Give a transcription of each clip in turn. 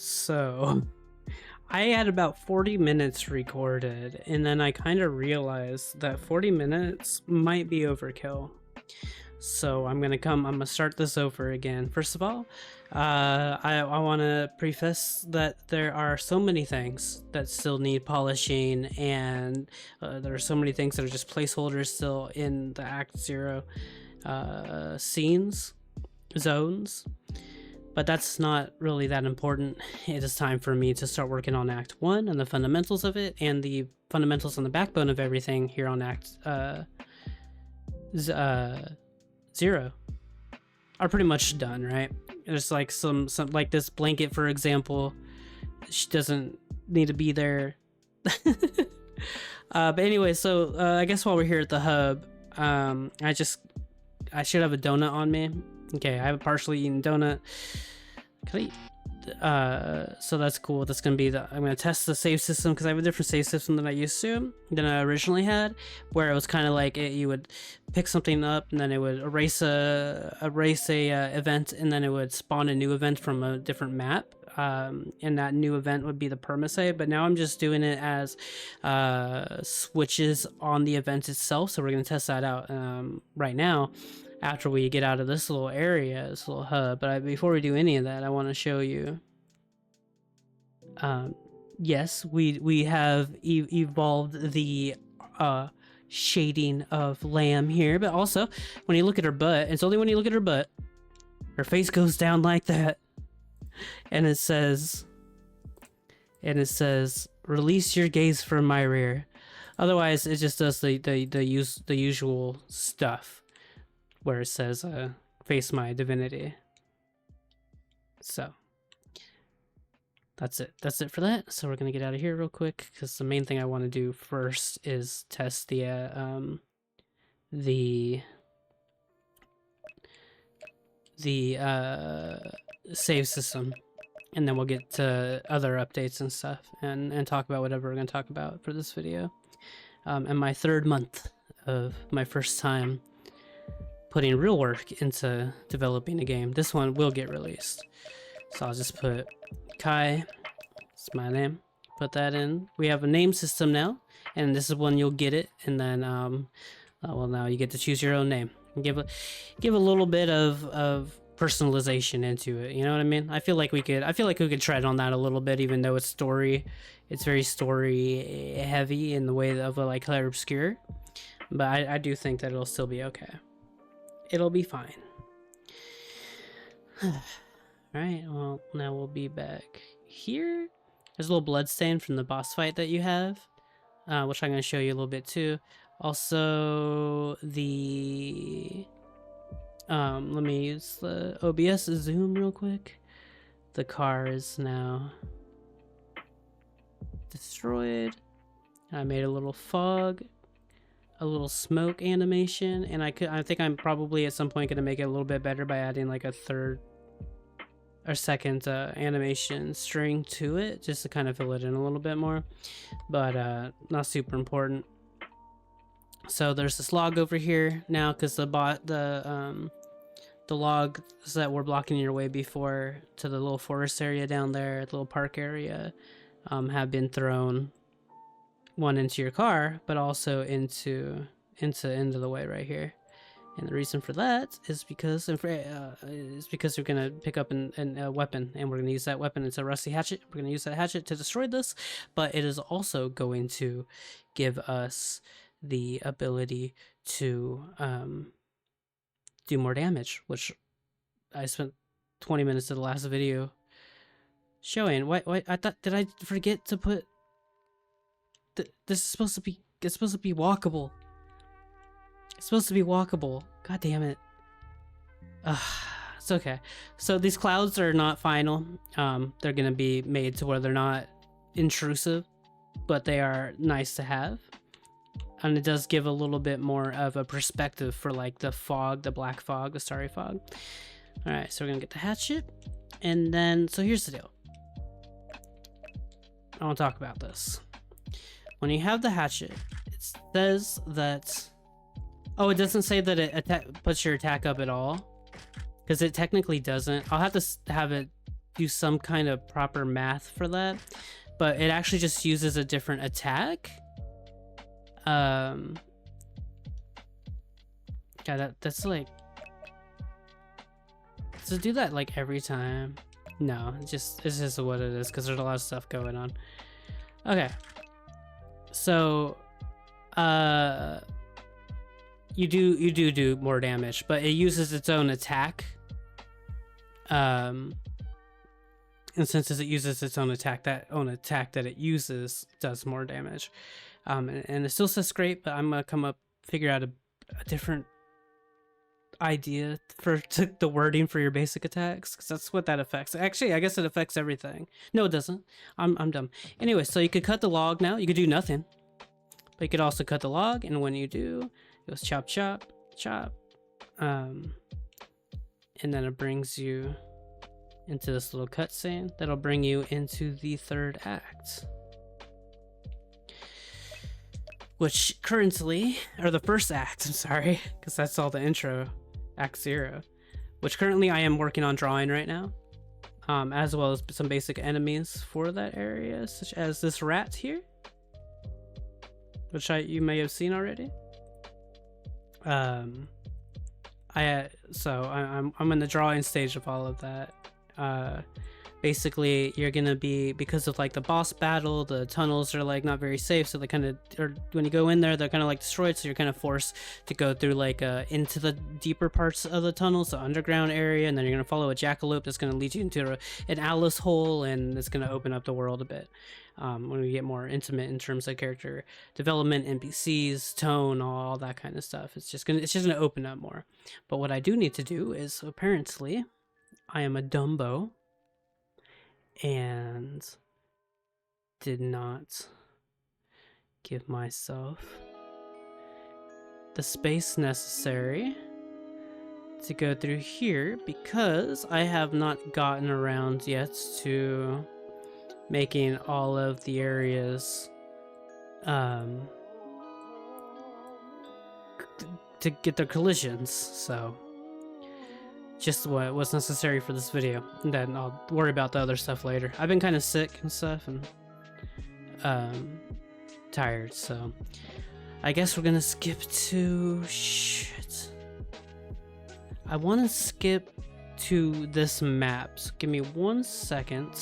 So, I had about 40 minutes recorded, and then I kind of realized that 40 minutes might be overkill. So I'm gonna start this over again. First of all, I want to preface that there are so many things that still need polishing, and there are so many things that are just placeholders still in the Act Zero scenes, zones. But that's not really that important. It is time for me to start working on Act 1 and the fundamentals of it, and the fundamentals and the backbone of everything here on Act 0 are pretty much done, right? There's like some like this blanket, for example. She doesn't need to be there. But anyway, so I guess while we're here at the hub, I should have a donut on me. Okay, I have a partially eaten donut. Can I eat? So that's cool. That's gonna be I'm gonna test the save system because I have a different save system than I used to, than I originally had, where it was kind of like you would pick something up and then it would erase a event, and then it would spawn a new event from a different map. And that new event would be the permasave. But now I'm just doing it as switches on the event itself. So we're gonna test that out right now, after we get out of this little area, this little hub. But before we do any of that, I want to show you. Yes, we have evolved the shading of Lamb here, but also when you look at her butt, it's only when you look at her butt, her face goes down like that, and it says, "Release your gaze from my rear." Otherwise, it just does the usual stuff, where it says face my divinity. So that's it for that. So we're gonna get out of here real quick, because the main thing I want to do first is test the save system, and then we'll get to other updates and stuff, and talk about whatever we're gonna talk about for this video. And my third month of my first time putting real work into developing a game. This one will get released. So I'll just put Kai, it's my name, put that in. We have a name system now, and this is when you'll get it, and then well, now you get to choose your own name. Give a little bit of personalization into it, you know what I mean? I feel like we could tread on that a little bit, even though it's very story heavy in the way of like Clair Obscur. But I do think that it'll still be okay. It'll be fine. Alright, well, now we'll be back here. There's a little blood stain from the boss fight that you have, which I'm going to show you a little bit too. Also, let me use the OBS zoom real quick. The car is now destroyed. I made a little fog, a little smoke animation, and I think I'm probably at some point gonna make it a little bit better by adding like a third or second animation string to it, just to kind of fill it in a little bit more, but not super important. So there's this log over here now, because the logs that were blocking your way before to the little forest area down there, the little park area, have been thrown, one into your car, but also into the way right here. And the reason for that is because we're gonna pick up a weapon, and we're gonna use that weapon. It's a rusty hatchet. We're gonna use that hatchet to destroy this, but it is also going to give us the ability to do more damage, which I spent 20 minutes of the last video showing. Why I thought, did I forget to put this is supposed to be, it's supposed to be walkable. It's supposed to be walkable. God damn it. It's okay. So these clouds are not final. They're gonna be made to where they're not intrusive, but they are nice to have. And it does give a little bit more of a perspective for like the fog, the black fog, the starry fog. All right, so we're gonna get the hatchet, and then, so here's the deal. I want to talk about this. When you have the hatchet, it says that, oh, it doesn't say that it puts your attack up at all, because it technically doesn't. I'll have to have it do some kind of proper math for that, but it actually just uses a different attack. God, that's like, does it do that like every time? No, it's just what it is, because there's a lot of stuff going on. Okay, so you do more damage, but it uses its own attack. And since it uses its own attack, that that it uses does more damage. And it still says scrape, but I'm gonna figure out a different idea for the wording for your basic attacks, because that's what that affects. Actually, I guess it affects everything. No, it doesn't. I'm dumb. Anyway, so you could cut the log now. You could do nothing, but you could also cut the log, and when you do, it goes chop, chop, chop. And then it brings you into this little cutscene that'll bring you into the third act, which currently, or the first act, I'm sorry, because that's all the intro, Act 0, which currently I am working on drawing right now, as well as some basic enemies for that area, such as this rat here, which you may have seen already. I'm in the drawing stage of all of that. Basically, you're gonna be, because of like the boss battle, the tunnels are like not very safe, so they kind of, or when you go in there, they're kind of like destroyed, so you're kind of forced to go through like into the deeper parts of the tunnels, the underground area, and then you're gonna follow a jackalope that's gonna lead you into an Alice hole, and it's gonna open up the world a bit. When we get more intimate in terms of character development, NPCs, tone, all that kind of stuff, it's just gonna open up more. But what I do need to do is, apparently, I am a Dumbo and did not give myself the space necessary to go through here, because I have not gotten around yet to making all of the areas to get their collisions, so just what was necessary for this video, and then I'll worry about the other stuff later. I've been kind of sick and stuff, and tired, so I guess we're gonna skip to shit. I want to skip to this map, so give me 1 second.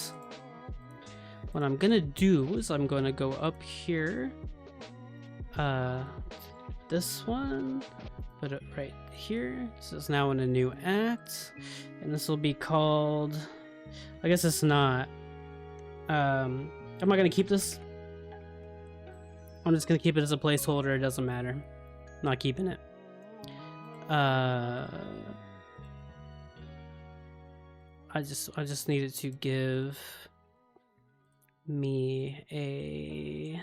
What I'm gonna do is I'm gonna go up here, this one, put it right here. This is now in a new act, and this will be called, I guess it's not, I'm not gonna keep this. I'm just gonna keep it as a placeholder. It doesn't matter. I'm not keeping it. I just needed to give me a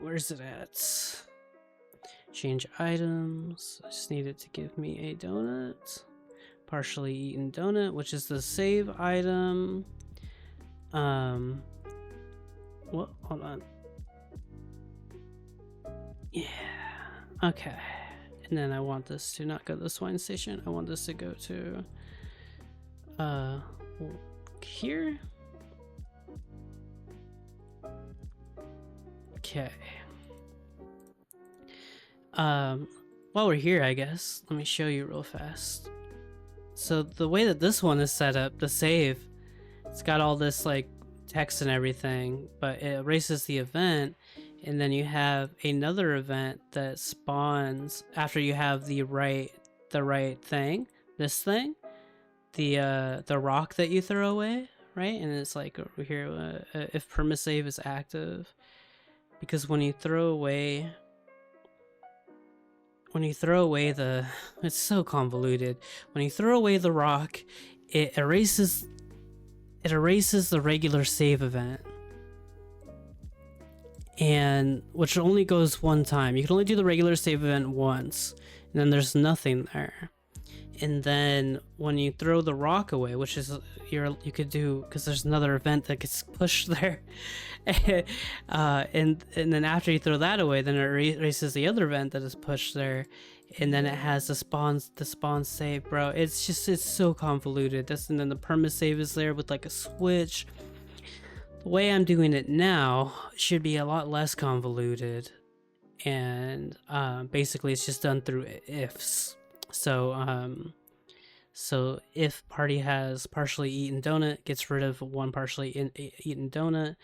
where's it at? Change items. I just needed to give me a donut. Partially eaten donut, which is the save item. What? Hold on. Yeah. Okay. And then I want this to not go to the swine station. I want this to go to here. Okay. While we're here, I guess, let me show you real fast. So the way that this one is set up, the save, it's got all this like text and everything, but it erases the event, and then you have another event that spawns after you have the right thing, this thing, the rock that you throw away, right? And it's like over here, if permasave is active, because when you throw away the, it's so convoluted. When you throw away the rock, it erases the regular save event, and which only goes one time. You can only do the regular save event once, and then there's nothing there. And then when you throw the rock away, which is you could do, because there's another event that gets pushed there, and then after you throw that away, then it erases the other event that is pushed there, and then it has the spawn save, bro. It's so convoluted. And then the perma save is there with like a switch. The way I'm doing it now should be a lot less convoluted, and basically it's just done through ifs. So if party has partially eaten donut, gets rid of one partially eaten donut,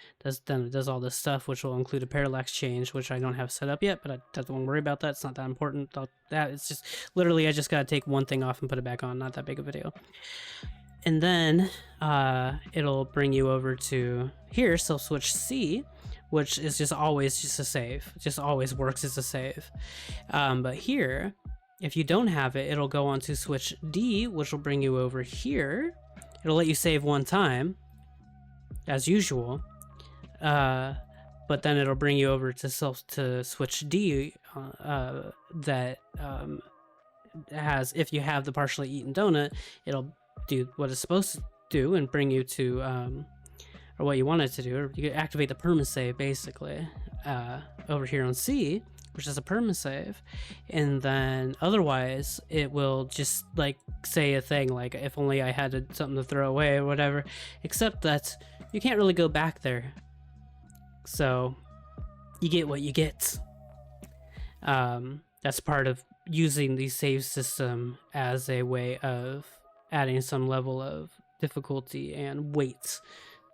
then it does all this stuff, which will include a parallax change, which I don't have set up yet, but I don't worry about that. It's not that important. It's just literally I just gotta take one thing off and put it back on. Not that big of a deal. And then it'll bring you over to here, so switch C, which is just always just a save. It just always works as a save. But here, if you don't have it, it'll go on to switch D, which will bring you over here. It'll let you save one time, as usual. But then it'll bring you over to switch D that has, if you have the partially eaten donut, it'll do what it's supposed to do and bring you to or what you want it to do, or you can activate the perma save basically over here on C, which is a perma save, and then otherwise it will just like say a thing like if only I had something to throw away or whatever, except that you can't really go back there, so you get what you get. That's part of using the save system as a way of adding some level of difficulty and weight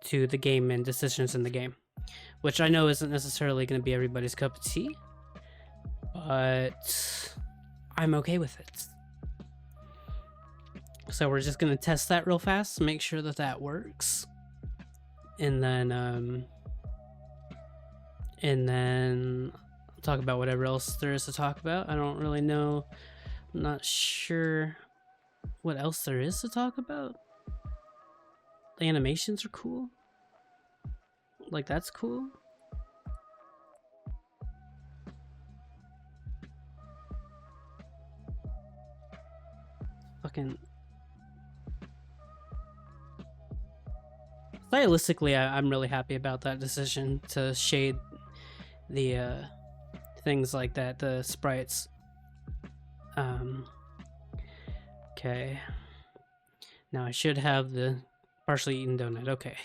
to the game and decisions in the game, which I know isn't necessarily going to be everybody's cup of tea, but I'm okay with it. So we're just going to test that real fast to make sure that that works, and then talk about whatever else there is to talk about. I don't really know. I'm not sure what else there is to talk about. The animations are cool. Like, that's cool. Fucking stylistically, I'm really happy about that decision to shade the things like that, the sprites. Okay. Now I should have the partially eaten donut. Okay.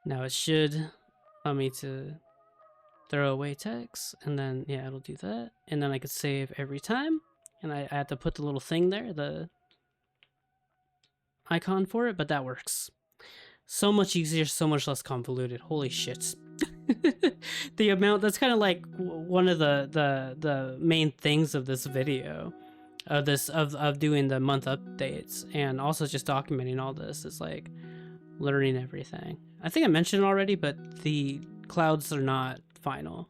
Now it should allow me to throw away text, and then yeah, it'll do that, and then I could save every time, and I had to put the little thing there, the icon for it, but that works. So much easier, so much less convoluted. Holy shit. The amount, that's kind of like one of the main things of this video, of doing the month updates, and also just documenting all this, is like learning everything. I think I mentioned it already, but the clouds are not final.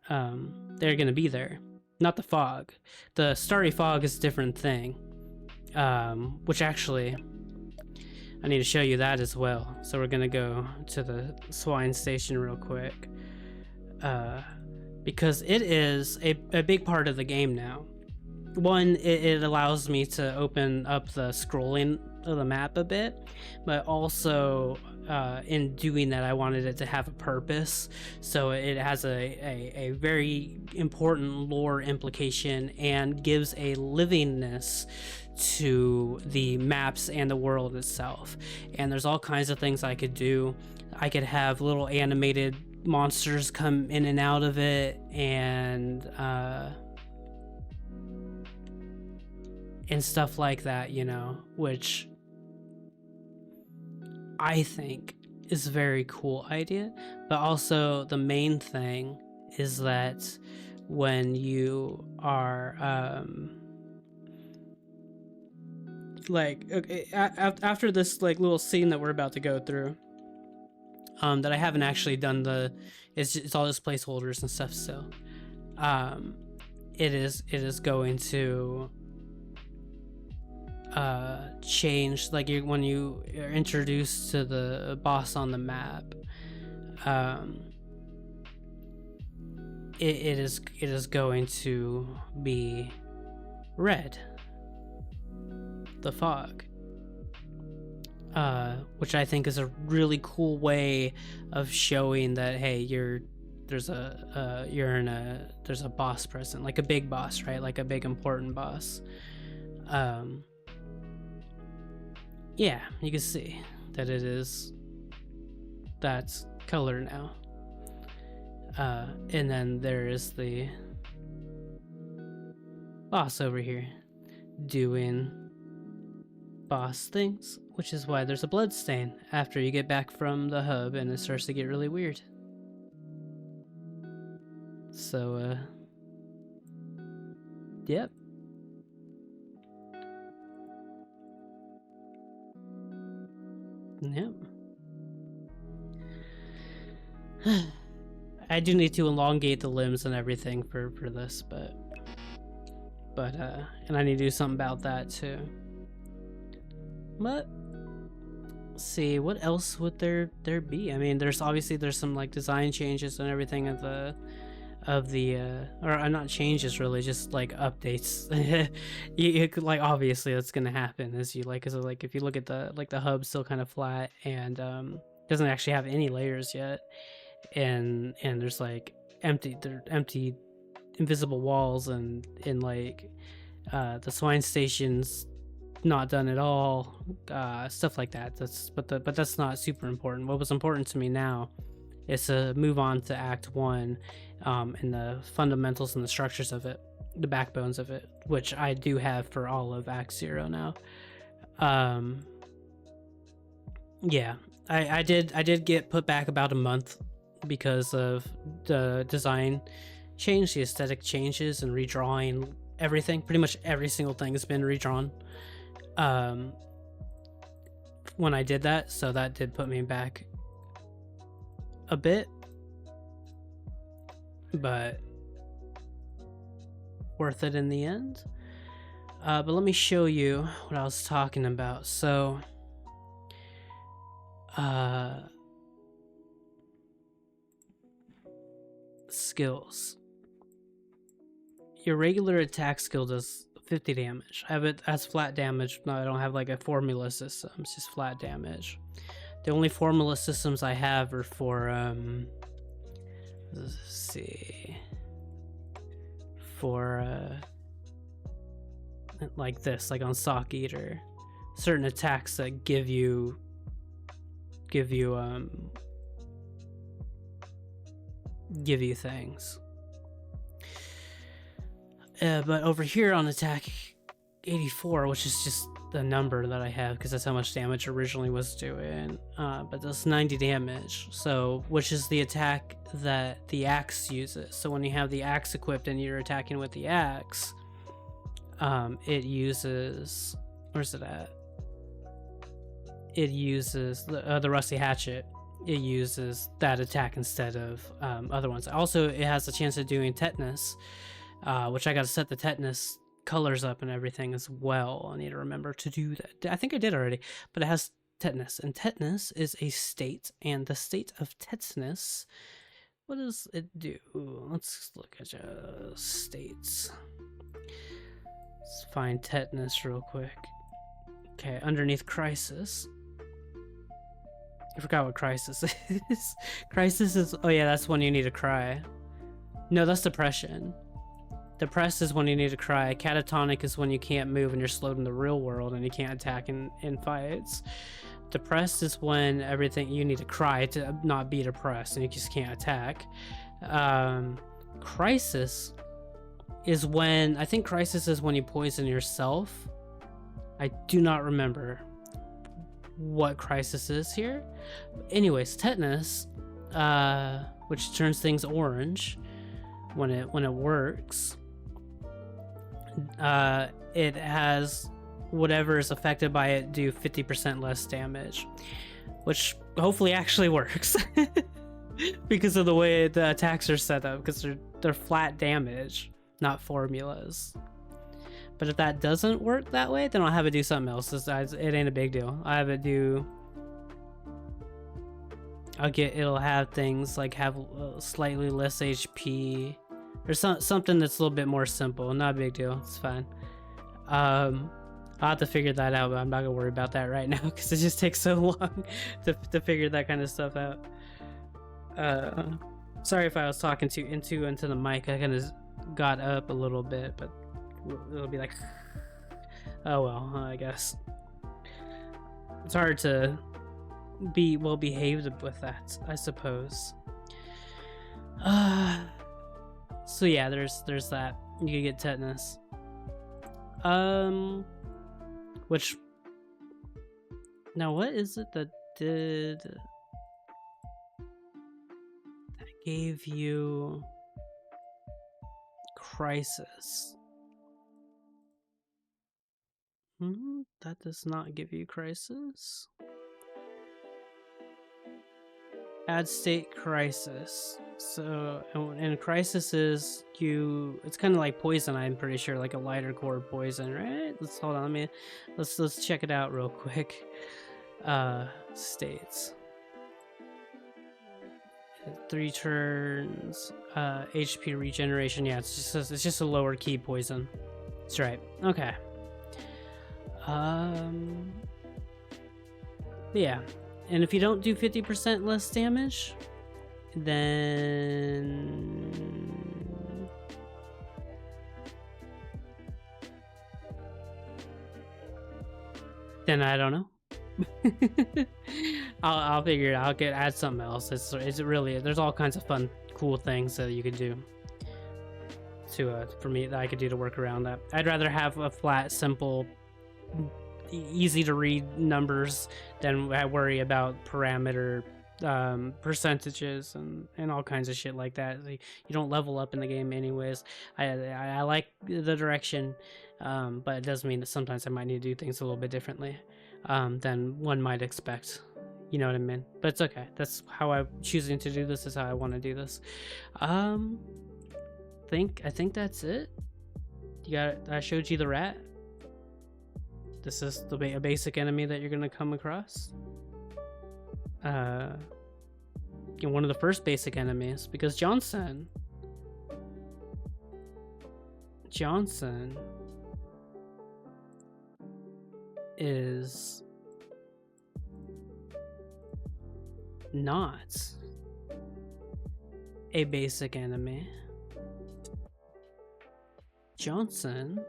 They're gonna be there, not the fog. The starry fog is a different thing, which actually I need to show you that as well. So we're gonna go to the swine station real quick, because it is a big part of the game now. One, it allows me to open up the scrolling of the map a bit, but also in doing that, I wanted it to have a purpose. So it has a very important lore implication and gives a livingness to the maps and the world itself. And there's all kinds of things I could do. I could have little animated monsters come in and out of it, and stuff like that, you know, which I think is a very cool idea. But also the main thing is that when you are like, okay, after this like little scene that we're about to go through, that I haven't actually done it's all just placeholders and stuff still, it is going to change, like when you are introduced to the boss on the map, it is going to be red, the fog, which I think is a really cool way of showing that, hey, there's a boss present, like a big boss, right? Like a big important boss. Yeah, you can see that that's color now. And then there is the boss over here doing boss things, which is why there's a blood stain after you get back from the hub and it starts to get really weird. So, yep. Yep. I do need to elongate the limbs and everything for this, but and I need to do something about that too. But let's see, what else would there be? I mean, there's some like design changes and everything or not changes really, just like updates. you could, like, obviously that's gonna happen as you like, if you look at the hub's still kind of flat and doesn't actually have any layers yet, and there's like empty invisible walls and like the swine station's not done at all, stuff like that. But that's not super important. What was important to me now is to move on to Act 1 and the fundamentals and the structures of it, the backbones of it, which I do have for all of Act 0 now. Yeah, I did get put back about a month because of the design change, the aesthetic changes, and redrawing everything. Pretty much every single thing has been redrawn when I did that, so that did put me back a bit, but worth it in the end. But let me show you what I was talking about. So skills. Your regular attack skill does 50 damage. I have it as flat damage. No, I don't have like a formula system. It's just flat damage. The only formula systems I have are for let's see, for like this, like on Sock Eater, certain attacks that give you things. But over here on attack 84, which is just the number that I have because that's how much damage originally was doing, but that's 90 damage, so which is the attack that the axe uses. So when you have the axe equipped and you're attacking with the axe, it uses, where's it at? It uses the rusty hatchet. It uses that attack instead of other ones. Also, it has a chance of doing tetanus, which I got to set the tetanus colors up and everything as well. I need to remember to do that. I think I did already, but it has tetanus, and tetanus is a state, and the state of tetanus, what does it do? Let's look at states. Let's find tetanus real quick. Okay, underneath crisis. I forgot what crisis is. Crisis is, oh yeah, that's when you need to cry. No, that's depression. Depressed is when you need to cry. Catatonic is when you can't move and you're slowed in the real world and you can't attack in fights. Depressed is when everything, you need to cry to not be depressed and you just can't attack. Crisis is when, I think crisis is when you poison yourself. I do not remember what crisis is here. Anyways, tetanus, which turns things orange when it works. It has whatever is affected by it do 50% less damage, which hopefully actually works because of the way the attacks are set up, because they're flat damage, not formulas. But if that doesn't work that way, then I'll have it do something else. It ain't a big deal. I have it do, it'll have things like have slightly less HP, or something that's a little bit more simple. Not a big deal. It's fine. I'll have to figure that out, but I'm not gonna worry about that right now because it just takes so long to figure that kind of stuff out. Sorry if I was talking into the mic. I kind of got up a little bit, but it'll be like, oh well, I guess. It's hard to be well behaved with that, I suppose. So yeah, there's that. You could get tetanus. Which now what is it that gave you crisis? That does not give you crisis. Add state crisis. So, and crisis is it's kind of like poison, I'm pretty sure, like a lighter core poison, right? Hold on, let's check it out real quick. States. 3 turns, HP regeneration. Yeah, it's just a lower key poison. That's right. Okay. Yeah. And if you don't do 50% less damage, then I don't know. I'll figure it out. I'll add something else. It's really, there's all kinds of fun, cool things that you could do to for me that I could do to work around that. I'd rather have a flat, simple, easy to read numbers than I worry about parameter percentages and all kinds of shit like that. You don't level up in the game anyways. I like the direction, but it does mean that sometimes I might need to do things a little bit differently than one might expect. You know what I mean? But it's okay. That's how I'm choosing to do this. Is how I want to do this. I think that's it. I showed you the rat. This is a basic enemy that you're gonna come across. One of the first basic enemies, because Johnson is not a basic enemy. Johnson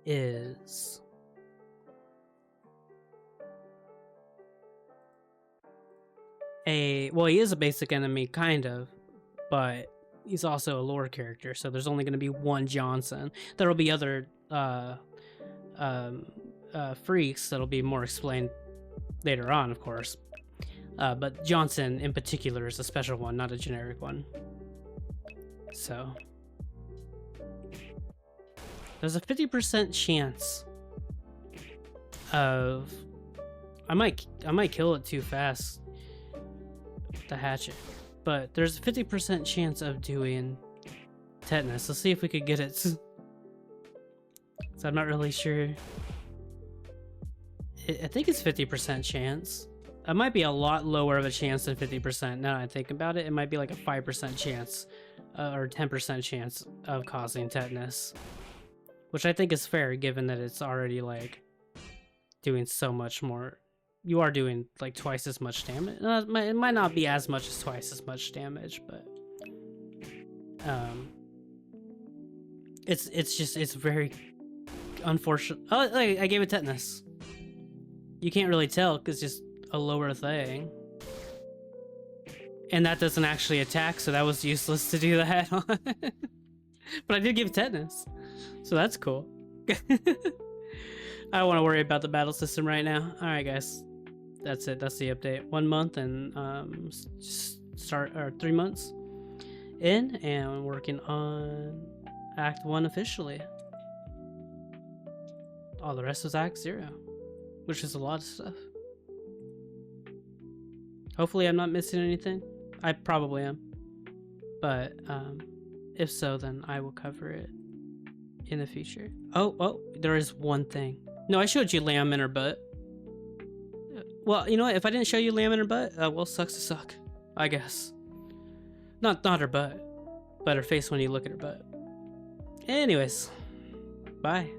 is he is a basic enemy, kind of, but he's also a lore character, so there's only going to be one Johnson. There'll be other freaks that'll be more explained later on, of course, but Johnson in particular is a special one, not a generic one. So there's a 50% chance of I might kill it too fast, the hatchet, but there's a 50% chance of doing tetanus. Let's see if we could get it. So I'm not really sure. I think it's 50% chance. It might be a lot lower of a chance than 50%. Now that I think about it, it might be like a 5% chance or 10% chance of causing tetanus, which I think is fair given that it's already like doing so much more. You are doing like twice as much damage. It might not be as much as twice as much damage, but it's very unfortunate. Oh, like, I gave it tetanus. You can't really tell because it's just a lower thing, and that doesn't actually attack, so that was useless to do that on. But I did give tetanus, so that's cool. I don't want to worry about the battle system right now. All right, guys. That's it. That's the update. 1 month and 3 months in, and working on Act 1 officially. All the rest was Act 0, which is a lot of stuff. Hopefully I'm not missing anything. I probably am, but if so, then I will cover it in the future. Oh, there is one thing. No, I showed you Lamb in her butt. Well, you know what? If I didn't show you Lamb in her butt, well, sucks to suck, I guess. Not her butt, but her face when you look at her butt. Anyways, bye.